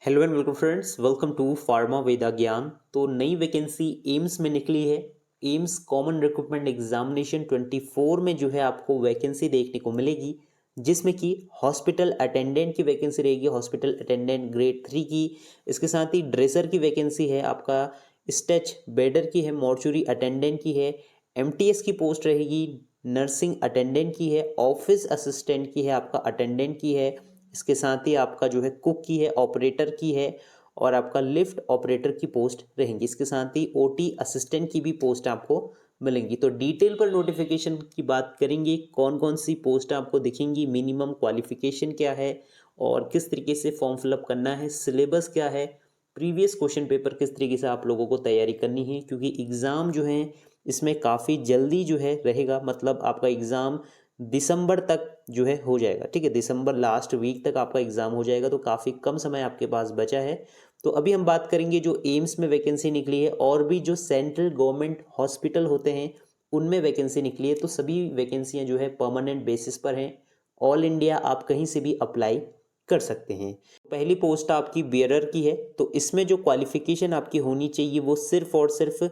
Hello and welcome friends, welcome to pharma Veda Gyan. तो नई vacancy AIIMS में निकली है। एम्स कॉमन रिक्रूटमेंट एग्जामिनेशन 24 में जो है आपको वैकेंसी देखने को मिलेगी, जिसमें कि हॉस्पिटल अटेंडेंट की वैकेंसी रहेगी, हॉस्पिटल अटेंडेंट ग्रेड 3 की। इसके साथ ही ड्रेसर की वैकेंसी है, आपका स्टेच बेडर की है, मॉर्चुरी अटेंडेंट की है, एमटीएस की पोस्ट रहेगी, नर्सिंग अटेंडेंट की है, ऑफिस असिस्टेंट की है, आपका अटेंडेंट की है। इसके साथ ही आपका जो है कुक की है, ऑपरेटर की है और आपका लिफ्ट ऑपरेटर की पोस्ट रहेंगी। इसके साथ ही ओटी असिस्टेंट की भी पोस्ट आपको मिलेंगी। तो डिटेल पर नोटिफिकेशन की बात करेंगे, कौन कौन सी पोस्ट आपको दिखेंगी, मिनिमम क्वालिफिकेशन क्या है और किस तरीके से फॉर्म फिलअप करना है, सिलेबस क्या है, प्रीवियस क्वेश्चन पेपर किस तरीके से आप लोगों को तैयारी करनी है, क्योंकि एग्ज़ाम जो है इसमें काफ़ी जल्दी जो है रहेगा। मतलब आपका एग्ज़ाम दिसंबर तक जो है हो जाएगा। ठीक है, दिसंबर लास्ट वीक तक आपका एग्ज़ाम हो जाएगा, तो काफ़ी कम समय आपके पास बचा है। तो अभी हम बात करेंगे जो एम्स में वैकेंसी निकली है और भी जो सेंट्रल गवर्नमेंट हॉस्पिटल होते हैं उनमें वैकेंसी निकली है। तो सभी वैकेंसियां जो है परमानेंट बेसिस पर हैं। ऑल इंडिया आप कहीं से भी अप्लाई कर सकते हैं। पहली पोस्ट आपकी बियरर की है। तो इसमें जो क्वालिफिकेशन आपकी होनी चाहिए वो सिर्फ और सिर्फ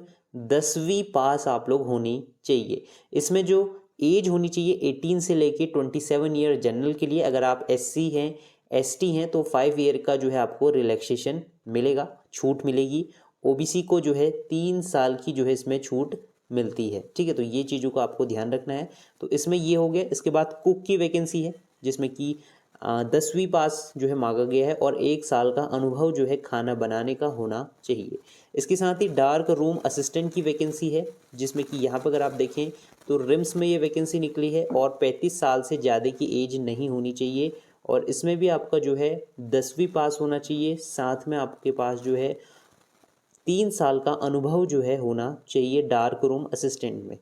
10वीं पास आप लोग होनी चाहिए। इसमें जो एज होनी चाहिए 18 से लेके 27 ईयर जनरल के लिए। अगर आप एससी हैं, एसटी हैं तो 5 ईयर का जो है आपको रिलैक्सेशन मिलेगा, छूट मिलेगी। ओबीसी को जो है 3 साल की जो है इसमें छूट मिलती है। ठीक है, तो ये चीज़ों को आपको ध्यान रखना है। तो इसमें ये हो गया। इसके बाद कुक की वैकेंसी है, जिसमें कि 10वीं पास जो है मांगा गया है और 1 साल का अनुभव जो है खाना बनाने का होना चाहिए। इसके साथ ही डार्क रूम असिस्टेंट की वैकेंसी है, जिसमें कि यहाँ पर अगर आप देखें तो रिम्स में ये वैकेंसी निकली है और 35 साल से ज़्यादा की एज नहीं होनी चाहिए। और इसमें भी आपका जो है 10वीं पास होना चाहिए, साथ में आपके पास जो है 3 साल का अनुभव जो है होना चाहिए डार्क रूम असिस्टेंट में।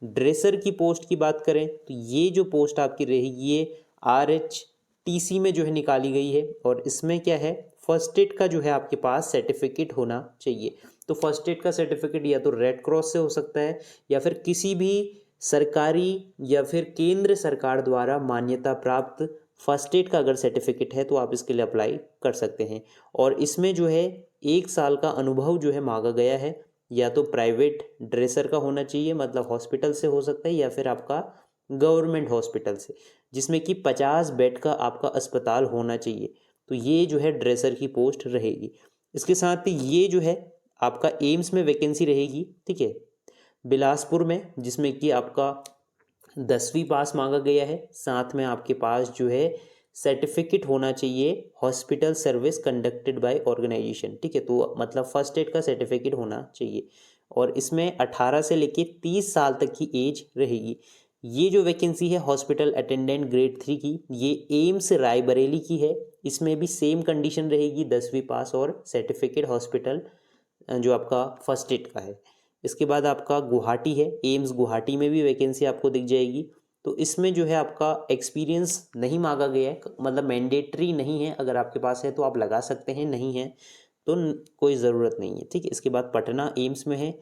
ड्रेसर की पोस्ट की बात करें तो ये जो पोस्ट आपकी रहेगी ये RHTC में जो है निकाली गई है और इसमें क्या है, फर्स्ट एड का जो है आपके पास सर्टिफिकेट होना चाहिए। तो फर्स्ट एड का सर्टिफिकेट या तो रेड क्रॉस से हो सकता है या फिर किसी भी सरकारी या फिर केंद्र सरकार द्वारा मान्यता प्राप्त फर्स्ट एड का अगर सर्टिफिकेट है तो आप इसके लिए अप्लाई कर सकते हैं। और इसमें जो है 1 साल का अनुभव जो है मांगा गया है। या तो प्राइवेट ड्रेसर का होना चाहिए, मतलब हॉस्पिटल से हो सकता है, या फिर आपका गवर्नमेंट हॉस्पिटल से, जिसमें कि 50 बेड का आपका अस्पताल होना चाहिए। तो ये जो है ड्रेसर की पोस्ट रहेगी। इसके साथ ही ये जो है आपका एम्स में वैकेंसी रहेगी। ठीक है, बिलासपुर में, जिसमें कि आपका 10वीं पास मांगा गया है, साथ में आपके पास जो है सर्टिफिकेट होना चाहिए hospital service conducted by organisation. ठीक है, तो मतलब फर्स्ट एड का सर्टिफिकेट होना चाहिए और इसमें 18 से लेके 30 साल तक की एज रहेगी। ये जो वैकेंसी है हॉस्पिटल अटेंडेंट ग्रेड 3 की, ये एम्स रायबरेली की है। इसमें भी सेम कंडीशन रहेगी, 10वीं पास और सर्टिफिकेट हॉस्पिटल जो आपका फर्स्ट एड का है। इसके बाद आपका गुवाहाटी है, एम्स गुवाहाटी में भी वैकेंसी आपको दिख जाएगी। तो इसमें जो है आपका एक्सपीरियंस नहीं मांगा गया है, मतलब मैंडेटरी नहीं है। अगर आपके पास है तो आप लगा सकते हैं, नहीं है तो कोई ज़रूरत नहीं है। ठीक है, इसके बाद पटना एम्स में है,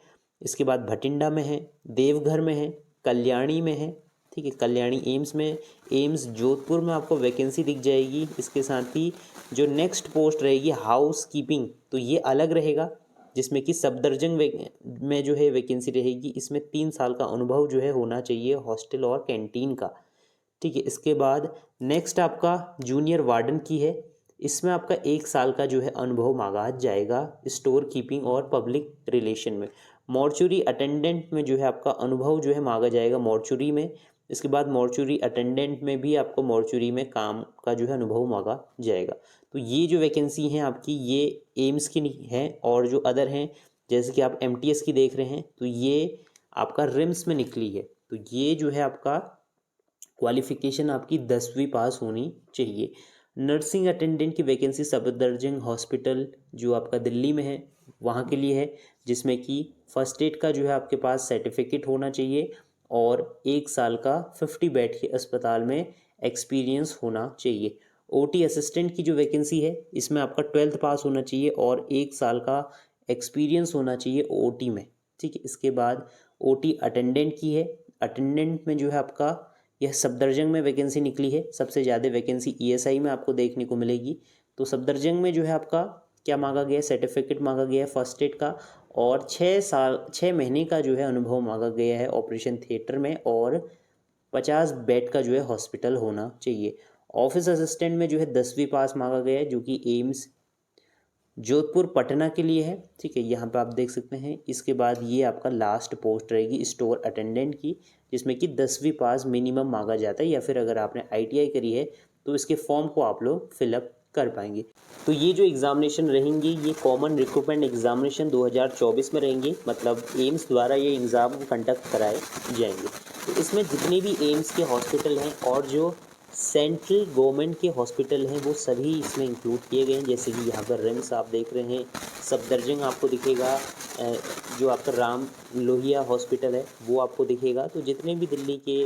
इसके बाद भटिंडा में है, देवघर में है, कल्याणी में है। ठीक है, कल्याणी एम्स में, एम्स जोधपुर में आपको वैकेंसी दिख जाएगी। इसके साथ ही जो नेक्स्ट पोस्ट रहेगी हाउस कीपिंग, तो ये अलग रहेगा, जिसमें कि सफदरजंग में जो है वैकेंसी रहेगी। इसमें 3 साल का अनुभव जो है होना चाहिए हॉस्टल और कैंटीन का। ठीक है, इसके बाद नेक्स्ट आपका जूनियर वार्डन की है। इसमें आपका 1 साल का जो है अनुभव मांगा जाएगा स्टोर कीपिंग और पब्लिक रिलेशन में। मॉर्चुरी अटेंडेंट में जो है आपका अनुभव जो है मांगा जाएगा मॉर्चुरी में। इसके बाद मॉर्चुरी अटेंडेंट में भी आपको मॉर्चुरी में काम का जो है अनुभव मांगा जाएगा। तो ये जो वैकेंसी हैं आपकी, ये एम्स की नहीं है। और जो अदर हैं, जैसे कि आप एमटीएस की देख रहे हैं, तो ये आपका रिम्स में निकली है। तो ये जो है आपका क्वालिफिकेशन आपकी 10वीं पास होनी चाहिए। नर्सिंग अटेंडेंट की वैकेंसी सफदरजंग हॉस्पिटल जो आपका दिल्ली में है वहाँ के लिए है, जिसमें कि फर्स्ट एड का जो है आपके पास सर्टिफिकेट होना चाहिए और 1 साल का 50 बेड के अस्पताल में एक्सपीरियंस होना चाहिए। ओटी असिस्टेंट की जो वैकेंसी है, इसमें आपका 12th पास होना चाहिए और 1 साल का एक्सपीरियंस होना चाहिए ओटी में। ठीक है, इसके बाद ओटी अटेंडेंट की है। अटेंडेंट में जो है आपका यह सफदरजंग में वैकेंसी निकली है। सबसे ज़्यादा वैकेंसी ईएसआई में आपको देखने को मिलेगी, तो सफदरजंग में जो है आपका क्या मांगा गया है, सर्टिफिकेट मांगा गया है फर्स्ट एड का, और 6 महीने का जो है अनुभव मांगा गया है ऑपरेशन थिएटर में, और 50 बेड का जो है हॉस्पिटल होना चाहिए। ऑफिस असिस्टेंट में जो है 10वीं पास मांगा गया है, जो कि एम्स जोधपुर पटना के लिए है। ठीक है, यहाँ पे आप देख सकते हैं। इसके बाद ये आपका लास्ट पोस्ट रहेगी स्टोर अटेंडेंट की, जिसमें कि 10वीं पास मिनिमम मांगा जाता है, या फिर अगर आपने ITI करी है तो इसके फॉर्म को आप लोग फिलअप कर पाएंगे। तो ये जो एग्ज़ामिनेशन रहेंगी ये कॉमन रिक्रूटमेंट एग्ज़ामिनेशन 2024 में रहेंगी, मतलब एम्स द्वारा ये एग्ज़ाम कंडक्ट कराए जाएंगे। तो इसमें जितने भी एम्स के हॉस्पिटल हैं और जो सेंट्रल गवर्नमेंट के हॉस्पिटल हैं वो सभी इसमें इंक्लूड किए गए हैं। जैसे कि यहाँ पर रिम्स आप देख रहे हैं, सफदरजंग आपको दिखेगा, जो आपका राम लोहिया हॉस्पिटल है वो आपको दिखेगा। तो जितने भी दिल्ली के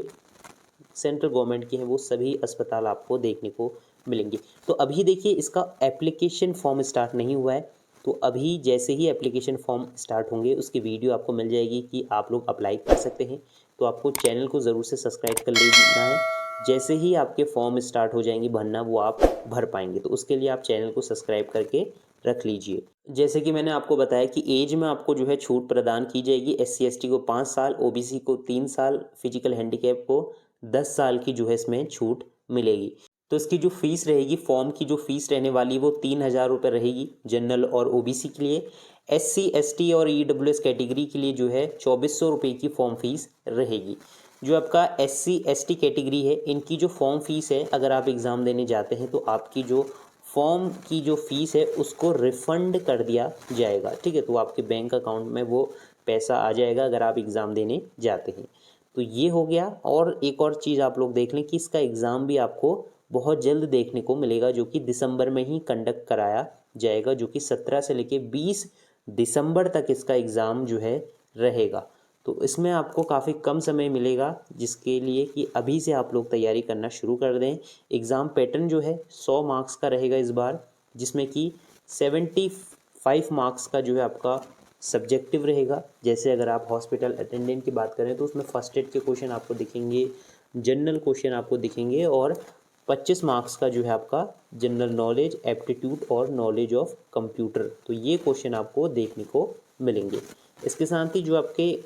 सेंट्रल गवर्नमेंट के हैं वो सभी अस्पताल आपको देखने को मिलेंगे। तो अभी देखिए इसका एप्लीकेशन फॉर्म स्टार्ट नहीं हुआ है, तो अभी जैसे ही एप्लीकेशन फॉर्म स्टार्ट होंगे उसकी वीडियो आपको मिल जाएगी कि आप लोग अप्लाई कर सकते हैं। तो आपको चैनल को ज़रूर से सब्सक्राइब कर लेना है। जैसे ही आपके फॉर्म स्टार्ट हो जाएंगी भरना, वो आप भर पाएंगे। तो उसके लिए आप चैनल को सब्सक्राइब करके रख लीजिए। जैसे कि मैंने आपको बताया कि एज में आपको जो है छूट प्रदान की जाएगी। SC ST को 5 साल, OBC को 3 साल, फिजिकल हैंडीकैप को 10 साल की जो है इसमें छूट मिलेगी। तो इसकी जो फीस रहेगी, फॉर्म की जो फीस रहने वाली वो 3000 रुपये रहेगी जनरल और OBC के लिए। SC ST और EWS कैटेगरी के लिए जो है 2400 रुपये की फॉर्म फीस रहेगी। जो आपका SC ST कैटेगरी है इनकी जो फॉर्म फीस है, अगर आप एग्ज़ाम देने जाते हैं तो आपकी जो फॉर्म की जो फ़ीस है उसको रिफ़ंड कर दिया जाएगा। ठीक है, तो आपके बैंक अकाउंट में वो पैसा आ जाएगा अगर आप एग्ज़ाम देने जाते हैं। तो ये हो गया। और एक और चीज़ आप लोग देख लें कि इसका एग्ज़ाम भी आपको बहुत जल्द देखने को मिलेगा, जो कि दिसंबर में ही कंडक्ट कराया जाएगा, जो कि 17 से लेके 20 दिसंबर तक इसका एग्ज़ाम जो है रहेगा। तो इसमें आपको काफ़ी कम समय मिलेगा, जिसके लिए कि अभी से आप लोग तैयारी करना शुरू कर दें। एग्ज़ाम पैटर्न जो है 100 मार्क्स का रहेगा इस बार, जिसमें कि 75 मार्क्स का जो है आपका सब्जेक्टिव रहेगा। जैसे अगर आप हॉस्पिटल अटेंडेंट की बात करें तो उसमें फर्स्ट एड के क्वेश्चन आपको दिखेंगे, जनरल क्वेश्चन आपको दिखेंगे, और 25 मार्क्स का जो है आपका जनरल नॉलेज, एप्टीट्यूड और नॉलेज ऑफ कंप्यूटर, तो ये क्वेश्चन आपको देखने को मिलेंगे। इसके साथ ही जो आपके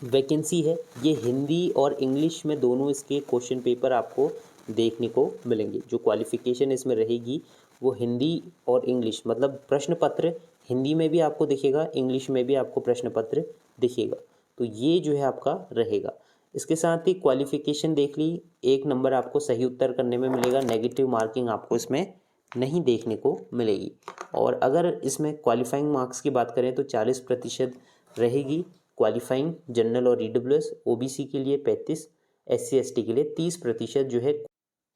वैकेंसी है ये हिंदी और इंग्लिश में दोनों इसके क्वेश्चन पेपर आपको देखने को मिलेंगे। जो क्वालिफ़िकेशन इसमें रहेगी वो हिंदी और इंग्लिश, मतलब प्रश्न पत्र हिंदी में भी आपको दिखेगा, इंग्लिश में भी आपको प्रश्न पत्र दिखेगा। तो ये जो है आपका रहेगा। इसके साथ ही क्वालिफ़िकेशन देख ली, 1 नंबर आपको सही उत्तर करने में मिलेगा, नेगेटिव मार्किंग आपको इसमें नहीं देखने को मिलेगी। और अगर इसमें क्वालिफाइंग मार्क्स की बात करें तो 40% रहेगी क्वालिफाइंग जनरल और EWS, OBC के लिए 35, SC ST के लिए 30% जो है।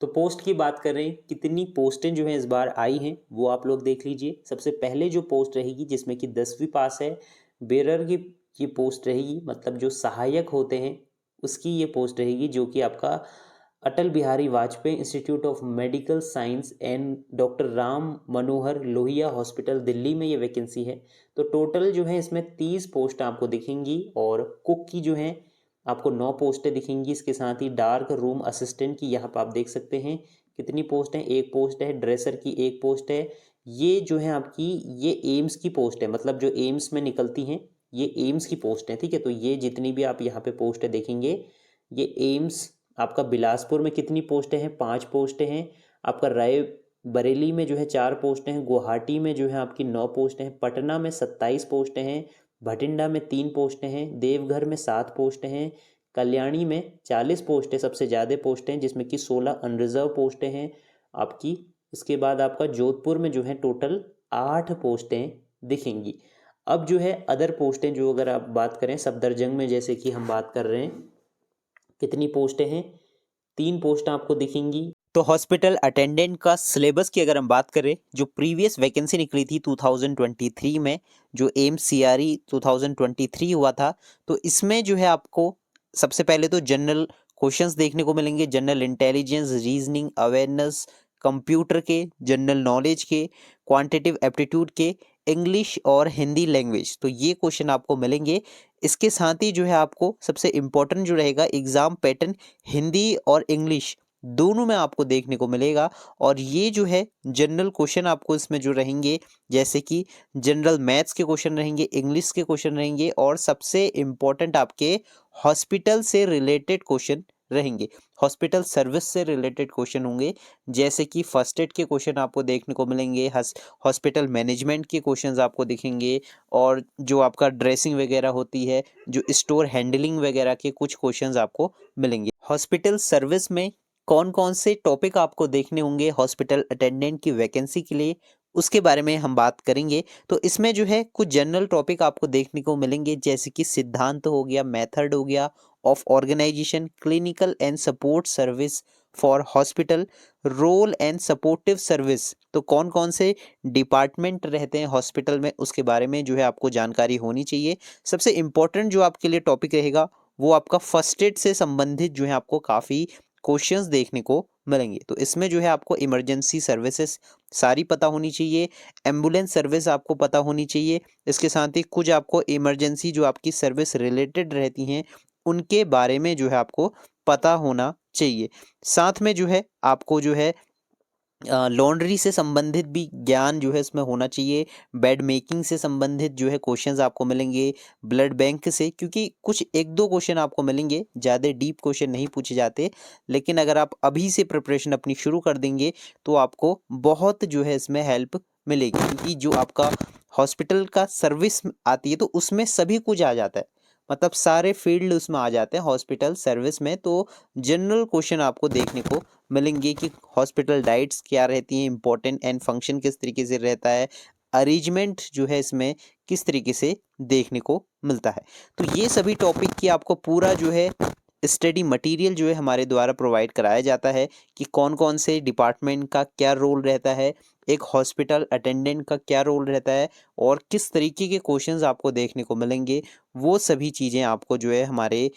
तो पोस्ट की बात करें, कितनी पोस्टें जो हैं इस बार आई हैं वो आप लोग देख लीजिए। सबसे पहले जो पोस्ट रहेगी जिसमें कि 10वीं पास है, बेरर की ये पोस्ट रहेगी, मतलब जो सहायक होते हैं उसकी ये पोस्ट रहेगी, जो कि आपका Atal Bihari Vajpayee institute of medical science and doctor Ram Manohar Lohia hospital Delhi में ये वैकेंसी है। तो टोटल जो है इसमें 30 पोस्ट आपको दिखेंगी, और कुक की जो है आपको 9 पोस्टें दिखेंगी। इसके साथ ही डार्क रूम असिस्टेंट की यहाँ पर आप देख सकते हैं कितनी पोस्ट हैं, 1 पोस्ट है। ड्रेसर की 1 पोस्ट है। ये जो है आपकी ये एम्स की पोस्ट है, मतलब जो एम्स में निकलती हैं ये एम्स की पोस्ट है। ठीक है, तो ये जितनी भी आप यहाँ पे पोस्टें देखेंगे ये एम्स आपका बिलासपुर में कितनी पोस्टें हैं, 5 पोस्टें हैं। आपका राय बरेली में जो है 4 पोस्टें हैं। गुवाहाटी में जो है आपकी 9 पोस्टें हैं। पटना में 27 पोस्टें हैं। भटिंडा में 3 पोस्टें हैं। देवघर में 7 पोस्टें हैं। कल्याणी में 40 पोस्टें, सबसे ज़्यादा पोस्टें हैं, जिसमें कि 16 अनरिजर्व पोस्टें हैं आपकी। इसके बाद आपका जोधपुर में जो है टोटल 8 पोस्टें दिखेंगी। अब जो है अदर पोस्टें, जो अगर आप बात करें सफदरजंग में, जैसे कि हम बात कर रहे हैं, कितनी पोस्टें हैं, 3 पोस्टें आपको दिखेंगी। तो हॉस्पिटल अटेंडेंट का सिलेबस की अगर हम बात करें, जो प्रीवियस वैकेंसी निकली थी 2023 में, जो एम्स CRE 2023 हुआ था, तो इसमें जो है आपको सबसे पहले तो जनरल क्वेश्चंस देखने को मिलेंगे, general intelligence, reasoning, awareness, computer के, जनरल नॉलेज के, क्वांटिटेटिव एप्टीट्यूड के, इंग्लिश और हिंदी लैंग्वेज, तो ये क्वेश्चन आपको मिलेंगे। इसके साथ ही जो है आपको सबसे इम्पोर्टेंट जो रहेगा एग्ज़ाम पैटर्न हिंदी और इंग्लिश दोनों में आपको देखने को मिलेगा। और ये जो है जनरल क्वेश्चन आपको इसमें जो रहेंगे, जैसे कि जनरल मैथ्स के क्वेश्चन रहेंगे, इंग्लिश के क्वेश्चन रहेंगे, और सबसे इम्पोर्टेंट आपके हॉस्पिटल से रिलेटेड क्वेश्चन रहेंगे, हॉस्पिटल सर्विस से रिलेटेड क्वेश्चन होंगे। जैसे कि फर्स्ट एड के क्वेश्चन आपको देखने को मिलेंगे, हॉस्पिटल मैनेजमेंट के क्वेश्चंस आपको दिखेंगे, और जो आपका ड्रेसिंग वगैरह होती है, जो स्टोर हैंडलिंग वगैरह के कुछ क्वेश्चंस आपको मिलेंगे। हॉस्पिटल सर्विस में कौन कौन से टॉपिक आपको देखने होंगे हॉस्पिटल अटेंडेंट की वैकेंसी के लिए, उसके बारे में हम बात करेंगे। तो इसमें जो है कुछ जनरल टॉपिक आपको देखने को मिलेंगे, जैसे कि सिद्धांत हो गया, मेथड हो गया of organisation, clinical and support service for hospital, role and supportive service. तो कौन कौन से डिपार्टमेंट रहते हैं हॉस्पिटल में, उसके बारे में जो है आपको जानकारी होनी चाहिए। सबसे इम्पोर्टेंट जो आपके लिए टॉपिक रहेगा वो आपका फर्स्ट एड से संबंधित जो है आपको काफ़ी क्वेश्चंस देखने को मिलेंगे। तो इसमें जो है आपको इमरजेंसी सर्विसेज सारी पता होनी चाहिए, एम्बुलेंस सर्विस आपको पता होनी चाहिए, इसके साथ ही कुछ आपको इमरजेंसी जो आपकी सर्विस रिलेटेड रहती हैं उनके बारे में जो है आपको पता होना चाहिए। साथ में जो है आपको जो है लॉन्ड्री से संबंधित भी ज्ञान जो है इसमें होना चाहिए, बेड मेकिंग से संबंधित जो है क्वेश्चंस आपको मिलेंगे, ब्लड बैंक से, क्योंकि कुछ एक दो क्वेश्चन आपको मिलेंगे, ज़्यादा डीप क्वेश्चन नहीं पूछे जाते, लेकिन अगर आप अभी से प्रिपरेशन अपनी शुरू कर देंगे तो आपको बहुत जो है इसमें हेल्प मिलेगी, क्योंकि जो आपका हॉस्पिटल का सर्विस आती है तो उसमें सभी कुछ आ जाता है, मतलब सारे फील्ड उसमें आ जाते हैं हॉस्पिटल सर्विस में। तो जनरल क्वेश्चन आपको देखने को मिलेंगे कि हॉस्पिटल डाइट्स क्या रहती हैं, इंपॉर्टेंट एंड फंक्शन किस तरीके से रहता है, अरेंजमेंट जो है इसमें किस तरीके से देखने को मिलता है। तो ये सभी टॉपिक की आपको पूरा जो है स्टडी मटेरियल जो है हमारे द्वारा प्रोवाइड कराया जाता है कि कौन कौन से डिपार्टमेंट का क्या रोल रहता है, एक हॉस्पिटल अटेंडेंट का क्या रोल रहता है, और किस तरीके के क्वेश्चंस आपको देखने को मिलेंगे। वो सभी चीज़ें आपको जो है हमारे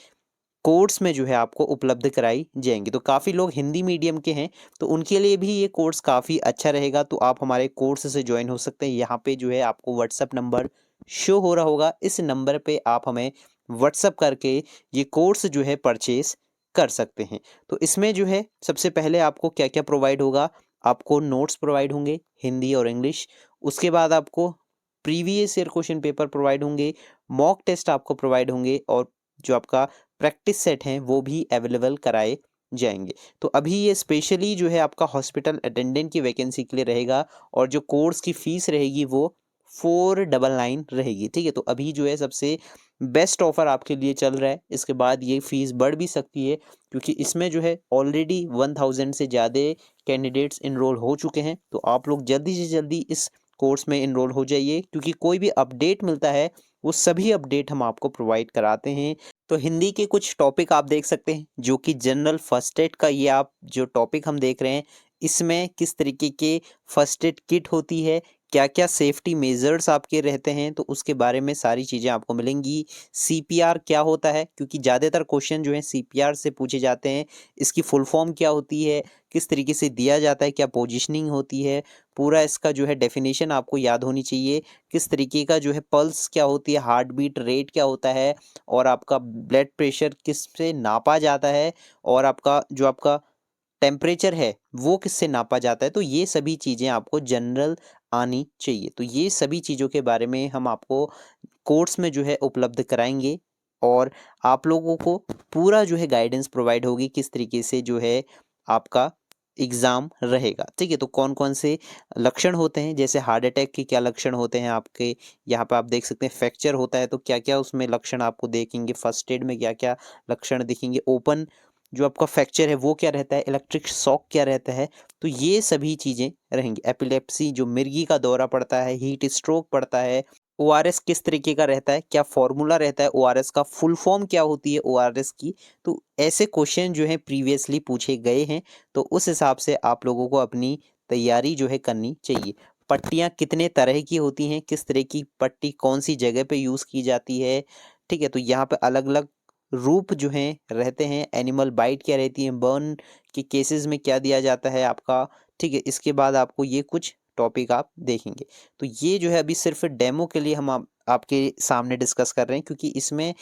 कोर्स में जो है आपको उपलब्ध कराई जाएंगी। तो काफ़ी लोग हिंदी मीडियम के हैं तो उनके लिए भी ये कोर्स काफ़ी अच्छा रहेगा, तो आप हमारे कोर्स से ज्वाइन हो सकते हैं। यहाँ पे जो है आपको व्हाट्सअप नंबर शो हो रहा होगा, इस नंबर पे आप हमें व्हाट्सअप करके ये कोर्स जो है परचेज कर सकते हैं। तो इसमें जो है सबसे पहले आपको क्या क्या प्रोवाइड होगा, आपको नोट्स प्रोवाइड होंगे हिंदी और इंग्लिश, उसके बाद आपको previous year question paper provide होंगे, मॉक टेस्ट आपको प्रोवाइड होंगे, और जो आपका प्रैक्टिस सेट हैं वो भी अवेलेबल कराए जाएंगे। तो अभी ये स्पेशली जो है आपका हॉस्पिटल अटेंडेंट की वैकेंसी के लिए रहेगा, और जो कोर्स की फीस रहेगी वो 499 रहेगी, ठीक है। तो अभी जो है सबसे बेस्ट ऑफर आपके लिए चल रहा है, इसके बाद ये फीस बढ़ भी सकती है, क्योंकि इसमें जो है ऑलरेडी 1000 से ज़्यादा कैंडिडेट्स इनरोल हो चुके हैं। तो आप लोग जल्दी से जल्दी इस कोर्स में इनरोल हो जाइए, क्योंकि कोई भी अपडेट मिलता है वो सभी अपडेट हम आपको प्रोवाइड कराते हैं। तो हिंदी के कुछ टॉपिक आप देख सकते हैं, जो कि जनरल फर्स्ट एड का ये आप जो टॉपिक हम देख रहे हैं, इसमें किस तरीके के फर्स्ट एड किट होती है, क्या क्या सेफ्टी मेजर्स आपके रहते हैं, तो उसके बारे में सारी चीज़ें आपको मिलेंगी। सीपीआर क्या होता है, क्योंकि ज़्यादातर क्वेश्चन जो है सीपीआर से पूछे जाते हैं, इसकी फुल फॉर्म क्या होती है, किस तरीके से दिया जाता है, क्या पोजिशनिंग होती है, पूरा इसका जो है डेफिनेशन आपको याद होनी चाहिए, किस तरीके का जो है पल्स क्या होती है, हार्ट बीट रेट क्या होता है, और आपका ब्लड प्रेशर किस से नापा जाता है, और आपका जो आपका टेम्परेचर है वो किससे नापा जाता है। तो ये सभी चीज़ें आपको जनरल आनी चाहिए। तो ये सभी चीज़ों के बारे में हम आपको कोर्स में जो है उपलब्ध कराएंगे, और आप लोगों को पूरा जो है गाइडेंस प्रोवाइड होगी किस तरीके से जो है आपका एग्ज़ाम रहेगा, ठीक है। तो कौन कौन से लक्षण होते हैं, जैसे हार्ट अटैक के क्या लक्षण होते हैं आपके, यहाँ पे आप देख सकते हैं फ्रैक्चर होता है तो क्या क्या उसमें लक्षण आपको देखेंगे, फर्स्ट एड में क्या क्या लक्षण दिखेंगे, ओपन जो आपका फ्रैक्चर है वो क्या रहता है, इलेक्ट्रिक शॉक क्या रहता है, तो ये सभी चीज़ें रहेंगी। एपिलेप्सी जो मिर्गी का दौरा पड़ता है, हीट स्ट्रोक पड़ता है, ओआरएस किस तरीके का रहता है, क्या फॉर्मूला रहता है ओआरएस का, फुल फॉर्म क्या होती है ओआरएस की। तो ऐसे क्वेश्चन जो है प्रीवियसली पूछे गए हैं, तो उस हिसाब से आप लोगों को अपनी तैयारी जो है करनी चाहिए। पट्टियाँ कितने तरह की होती हैं, किस तरह की पट्टी कौन सी जगह पे यूज़ की जाती है, ठीक है। तो यहाँ पे अलग अलग रूप जो हैं रहते हैं, एनिमल बाइट क्या रहती है, बर्न के केसेस में क्या दिया जाता है आपका, ठीक है। इसके बाद आपको ये कुछ टॉपिक आप देखेंगे। तो ये जो है अभी सिर्फ डेमो के लिए हम आपके सामने डिस्कस कर रहे हैं, क्योंकि इसमें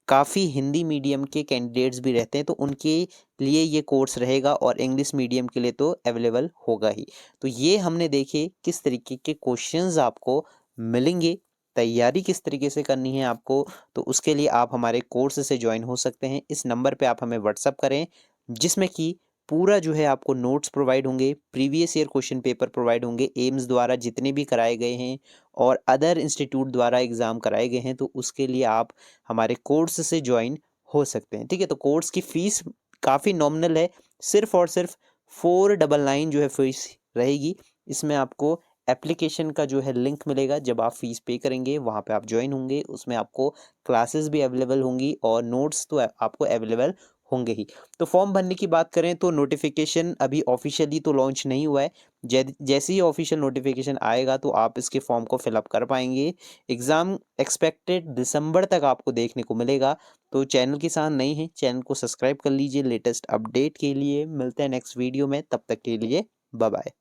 काफ़ी हिंदी मीडियम के कैंडिडेट्स भी रहते हैं, तो उनके लिए ये कोर्स रहेगा और इंग्लिश मीडियम के लिए तो अवेलेबल होगा ही। तो ये हमने देखे किस तरीके के क्वेश्चंस आपको मिलेंगे, तैयारी किस तरीके से करनी है आपको, तो उसके लिए आप हमारे कोर्स से ज्वाइन हो सकते हैं। इस नंबर पे आप हमें व्हाट्सअप करें, जिसमें कि पूरा जो है आपको नोट्स प्रोवाइड होंगे, previous year question paper provide होंगे, एम्स द्वारा जितने भी कराए गए हैं और अदर इंस्टीट्यूट द्वारा एग्ज़ाम कराए गए हैं, तो उसके लिए आप हमारे कोर्स से ज्वाइन हो सकते हैं। ठीक है, तो कोर्स की फ़ीस काफ़ी नॉमिनल है, सिर्फ़ और सिर्फ 499 जो है फ़ीस रहेगी। इसमें आपको एप्लीकेशन का जो है लिंक मिलेगा, जब आप फ़ीस पे करेंगे वहाँ पे आप ज्वाइन होंगे, उसमें आपको क्लासेस भी अवेलेबल होंगी और नोट्स तो आपको अवेलेबल होंगे ही। तो फॉर्म भरने की बात करें तो नोटिफिकेशन अभी ऑफिशियली तो लॉन्च नहीं हुआ है। जैसे ही ऑफिशियल नोटिफिकेशन आएगा तो आप इसके फॉर्म को फिलअप कर पाएंगे। एग्ज़ाम एक्सपेक्टेड दिसंबर तक आपको देखने को मिलेगा। तो चैनल के साथ नए हैं, चैनल को सब्सक्राइब कर लीजिए लेटेस्ट अपडेट के लिए। मिलते हैं नेक्स्ट वीडियो में, तब तक के लिए बाय बाय।